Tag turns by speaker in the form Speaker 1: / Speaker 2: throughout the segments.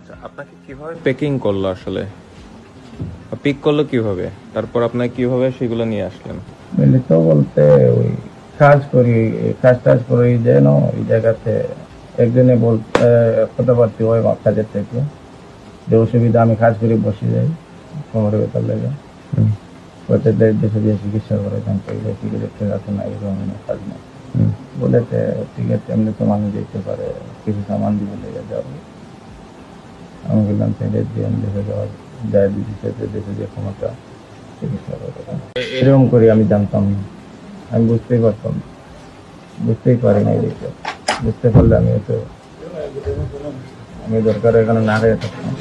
Speaker 1: আচ্ছা, আপনাকে কিভাবে পেকিং করলো আসলে, পিক করলো কিভাবে, তারপর আপনাকে কিভাবে সেগুলো নিয়ে আসলেন?
Speaker 2: মিলিত বলতে ওই কাজ করি, কাজ করি যেন ওই জায়গাতে একজনে কথাবার্তি হয় কাজের থেকে যে অসুবিধা, আমি কাজ করে বসে যাই কোমরে বেতন লেগে, দেশে দিয়ে চিকিৎসা করে চিকিৎসা আছে না, এই ধরনের কাজ না বলেছে। ঠিক আছে, এমনি তো মানুষ যেতে পারে, কিছু সামান দিবে লেগে যাবো। আমি বললাম তাহলে দিয়ে আমি দেশে যাওয়ার ডায়াবেটিস দেশে যে ক্ষমতা চিকিৎসা করে এরকম করি। আমি জানতাম না, আমি বুঝতেই পারতাম, বুঝতেই পারি না। এদিকে বুঝতে পারলে আমি দরকার এখানে না হয়ে থাকতাম।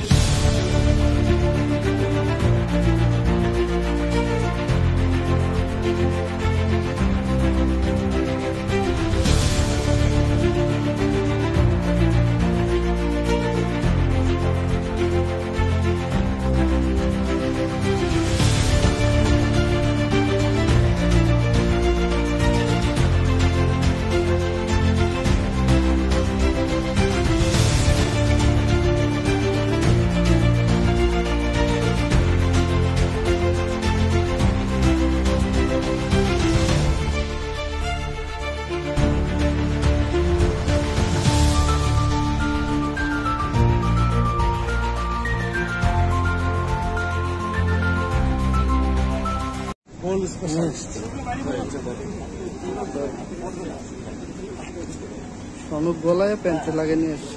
Speaker 3: সনক গলায় প্যান্টে লাগে নিয়ে এসছে।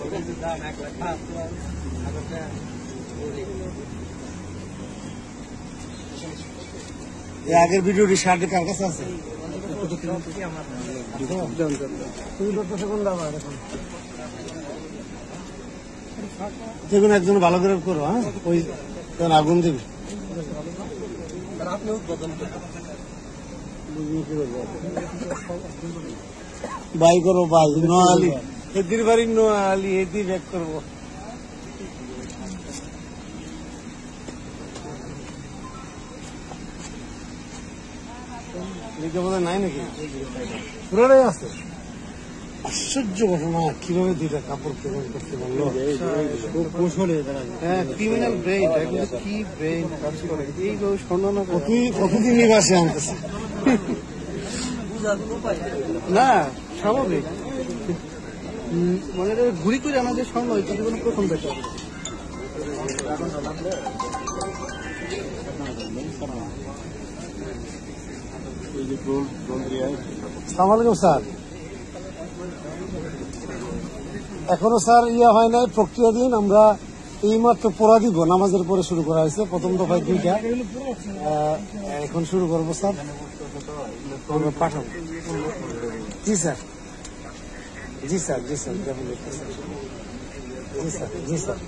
Speaker 4: আগের ভিডিওটি শার্টে কার কাছে আছে? দেখুন একজন ভালো করে করো, হ্যাঁ ওই আগুন দেবে। বাই করো বাই, নোয়ালি এদির বাড়ি, নোয়ালি এদি ব্যাক করবো। নাই নাকি? পুরাটাই আছে। আশ্চর্য ঘটনা, কিভাবে দুইটা কাপড় পেমেন্ট করতে পারলো। ক্রিমিনাল ব্রেইন, কি ব্রেইন কাজ করে এই স্বর্ণ না কতদিন নিবাসে আনতেছে না স্বাভাবিক, মানে ঘুরি করে আমাদের স্বর্ণ হয়েছে কোনো প্রথম বেটা। সালামালাইকুম স্যার, এখনো স্যার হয় নাই, প্রক্রিয়া দিন। আমরা এই মাত্র পড়া দিব, নামাজের পরে শুরু করা হয়েছে, প্রথম দফায় 2টা, এখন শুরু করবো স্যার। পাঠাবো। জি স্যার, জি স্যার, জি স্যার, জি স্যার, জি স্যার।